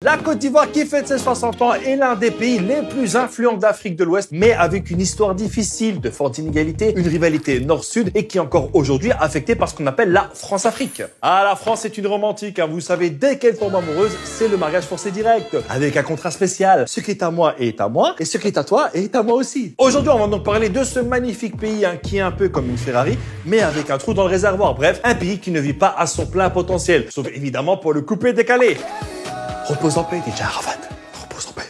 La Côte d'Ivoire qui fête ses 60 ans est l'un des pays les plus influents d'Afrique de l'Ouest, mais avec une histoire difficile, de fortes inégalités, une rivalité nord-sud et qui est encore aujourd'hui affectée par ce qu'on appelle la France-Afrique. Ah, la France est une romantique, hein. Vous savez, dès qu'elle tombe amoureuse, c'est le mariage forcé direct, avec un contrat spécial. Ce qui est à moi est à moi, et ce qui est à toi est à moi aussi. Aujourd'hui, on va donc parler de ce magnifique pays, hein, qui est un peu comme une Ferrari, mais avec un trou dans le réservoir. Bref, un pays qui ne vit pas à son plein potentiel, sauf évidemment pour le couper décalé. Repose en paix, DJ Arafat. Repose en paix.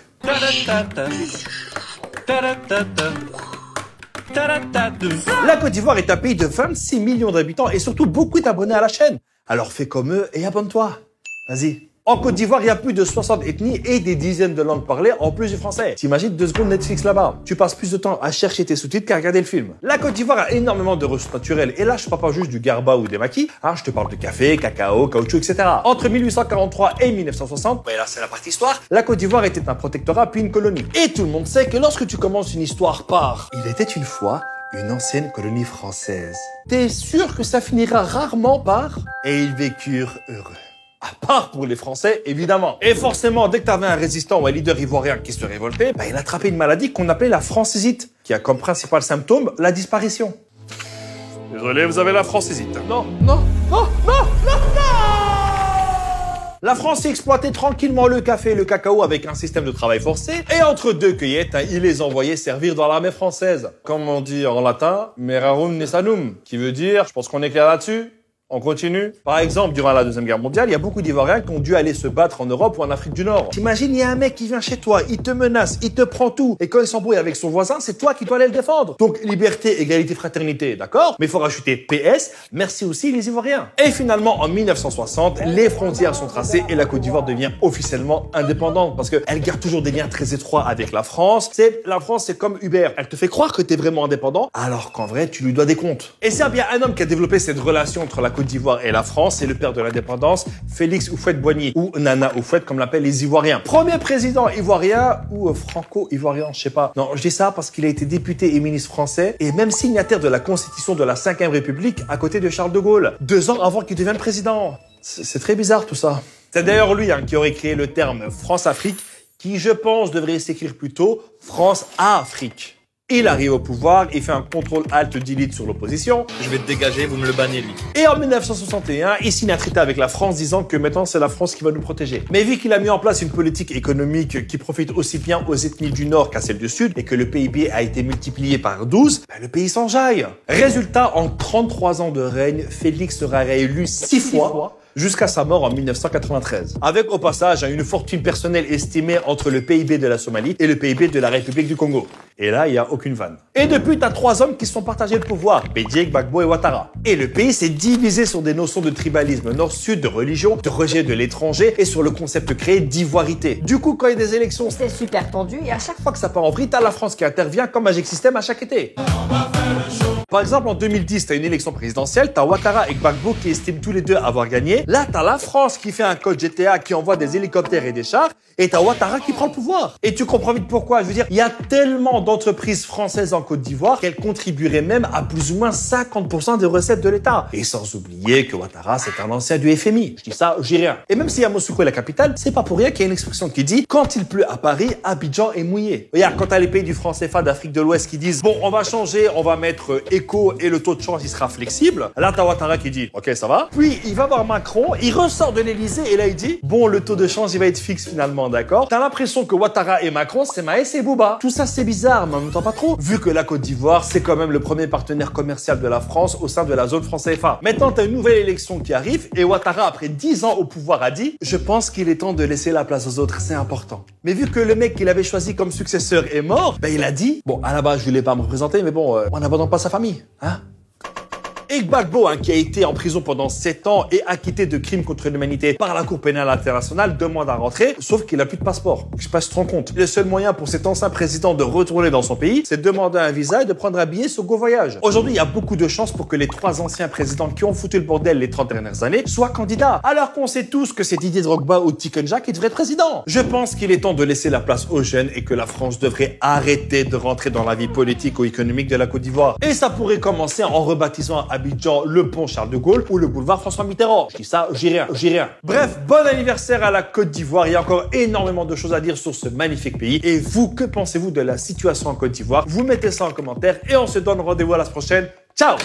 La Côte d'Ivoire est un pays de 26 millions d'habitants et surtout beaucoup d'abonnés à la chaîne. Alors fais comme eux et abonne-toi. Vas-y. En Côte d'Ivoire, il y a plus de 60 ethnies et des dizaines de langues parlées en plus du français. T'imagines 2 secondes Netflix là-bas. Tu passes plus de temps à chercher tes sous-titres qu'à regarder le film. La Côte d'Ivoire a énormément de ressources naturelles. Et là, je parle pas juste du garba ou des maquis. Hein, je te parle de café, cacao, caoutchouc, etc. Entre 1843 et 1960, là c'est la partie histoire, la Côte d'Ivoire était un protectorat puis une colonie. Et tout le monde sait que lorsque tu commences une histoire par « Il était une fois une ancienne colonie française », t'es sûr que ça finira rarement par « Et ils vécurent heureux ». À part pour les Français, évidemment. Et forcément, dès que t'avais un résistant ou un leader ivoirien qui se révoltait, il attrapait une maladie qu'on appelait la francésite, qui a comme principal symptôme la disparition. Désolé, vous avez la francésite. Non, non, non, non, non, non! La France y exploitait tranquillement le café et le cacao avec un système de travail forcé, et entre deux cueillettes, il les envoyait servir dans l'armée française. Comme on dit en latin, merarum ne sanum, qui veut dire, je pense qu'on est clair là-dessus. On continue. Par exemple, durant la Deuxième Guerre mondiale, il y a beaucoup d'Ivoiriens qui ont dû aller se battre en Europe ou en Afrique du Nord. T'imagines, il y a un mec qui vient chez toi, il te menace, il te prend tout, et quand il s'embrouille avec son voisin, c'est toi qui dois aller le défendre. Donc, liberté, égalité, fraternité, d'accord? Mais il faut rajouter PS, merci aussi les Ivoiriens. Et finalement, en 1960, les frontières sont tracées et la Côte d'Ivoire devient officiellement indépendante parce qu'elle garde toujours des liens très étroits avec la France. La France, c'est comme Uber. Elle te fait croire que t'es vraiment indépendant, alors qu'en vrai, tu lui dois des comptes. Et c'est bien un homme qui a développé cette relation entre la Côte d'Ivoire et la France, c'est le père de l'indépendance, Félix Houphouët-Boigny, ou Nana Houphouët comme l'appellent les Ivoiriens. Premier président ivoirien ou franco-ivoirien, je sais pas. Non, je dis ça parce qu'il a été député et ministre français et même signataire de la constitution de la 5e République à côté de Charles de Gaulle, 2 ans avant qu'il devienne président. C'est très bizarre tout ça. C'est d'ailleurs lui qui aurait créé le terme France-Afrique, qui je pense devrait s'écrire plutôt France-Afrique. Il arrive au pouvoir, il fait un contrôle-alt-delete sur l'opposition. Je vais te dégager, vous me le bannez, lui. Et en 1961, il signe un traité avec la France disant que maintenant c'est la France qui va nous protéger. Mais vu qu'il a mis en place une politique économique qui profite aussi bien aux ethnies du Nord qu'à celles du Sud et que le PIB a été multiplié par 12, le pays s'enjaille. Résultat, en 33 ans de règne, Félix sera réélu 6 fois. Jusqu'à sa mort en 1993. Avec au passage une fortune personnelle estimée entre le PIB de la Somalie et le PIB de la République du Congo. Et là, il n'y a aucune vanne. Et depuis, t'as 3 hommes qui se sont partagés le pouvoir, Bédié, Gbagbo et Ouattara. Et le pays s'est divisé sur des notions de tribalisme nord-sud, de religion, de rejet de l'étranger et sur le concept créé d'ivoirité. Du coup, quand il y a des élections, c'est super tendu et à chaque fois que ça part en vrille, t'as la France qui intervient comme Magic System à chaque été. Par exemple, en 2010, t'as une élection présidentielle, t'as Ouattara et Gbagbo qui estiment tous les deux avoir gagné. Là, t'as la France qui fait un code GTA, qui envoie des hélicoptères et des chars, et t'as Ouattara qui prend le pouvoir. Et tu comprends vite pourquoi. Je veux dire, il y a tellement d'entreprises françaises en Côte d'Ivoire qu'elles contribueraient même à plus ou moins 50% des recettes de l'État. Et sans oublier que Ouattara, c'est un ancien du FMI. Je dis ça, je dis rien. Et même si Yamoussoukro est la capitale, c'est pas pour rien qu'il y a une expression qui dit « Quand il pleut à Paris, Abidjan est mouillé ». Regarde, quand t'as les pays du franc CFA d'Afrique de l'Ouest qui disent « Bon, on va changer, on va mettre éco et le taux de change, il sera flexible ». Là, t'as Ouattara qui dit « Ok, ça va ». Puis, il va voir Macron, il ressort de l'Élysée et là, il dit « Bon, le taux de change, il va être fixe finalement, d'accord ?» T'as l'impression que Ouattara et Macron, c'est Maës et Bouba. Tout ça, c'est bizarre, mais en même temps pas trop. Vu que la Côte d'Ivoire, c'est quand même le premier partenaire commercial de la France au sein de la zone franc CFA. Maintenant, t'as une nouvelle élection qui arrive et Ouattara, après 10 ans au pouvoir, a dit « Je pense qu'il est temps de laisser la place aux autres, c'est important ». Mais vu que le mec qu'il avait choisi comme successeur est mort, il a dit « Bon, à la base, je voulais pas me représenter, mais bon, on n'abandonne pas sa famille, hein ?» Et Gbagbo, qui a été en prison pendant 7 ans et acquitté de crimes contre l'humanité par la Cour pénale internationale, demande à rentrer, sauf qu'il a plus de passeport. Je sais pas si tu te rends compte. Le seul moyen pour cet ancien président de retourner dans son pays, c'est de demander un visa et de prendre un billet sur Go Voyage. Aujourd'hui, il y a beaucoup de chances pour que les 3 anciens présidents qui ont foutu le bordel les 30 dernières années soient candidats. Alors qu'on sait tous que c'est Didier Drogba ou Tikenja qui devrait être président. Je pense qu'il est temps de laisser la place aux jeunes et que la France devrait arrêter de rentrer dans la vie politique ou économique de la Côte d'Ivoire. Et ça pourrait commencer en rebaptisant Abidjan, le pont Charles de Gaulle ou le boulevard François Mitterrand. Je dis ça, j'ai rien. Bref, bon anniversaire à la Côte d'Ivoire. Il y a encore énormément de choses à dire sur ce magnifique pays. Et vous, que pensez-vous de la situation en Côte d'Ivoire? Vous mettez ça en commentaire et on se donne rendez-vous à la prochaine. Ciao!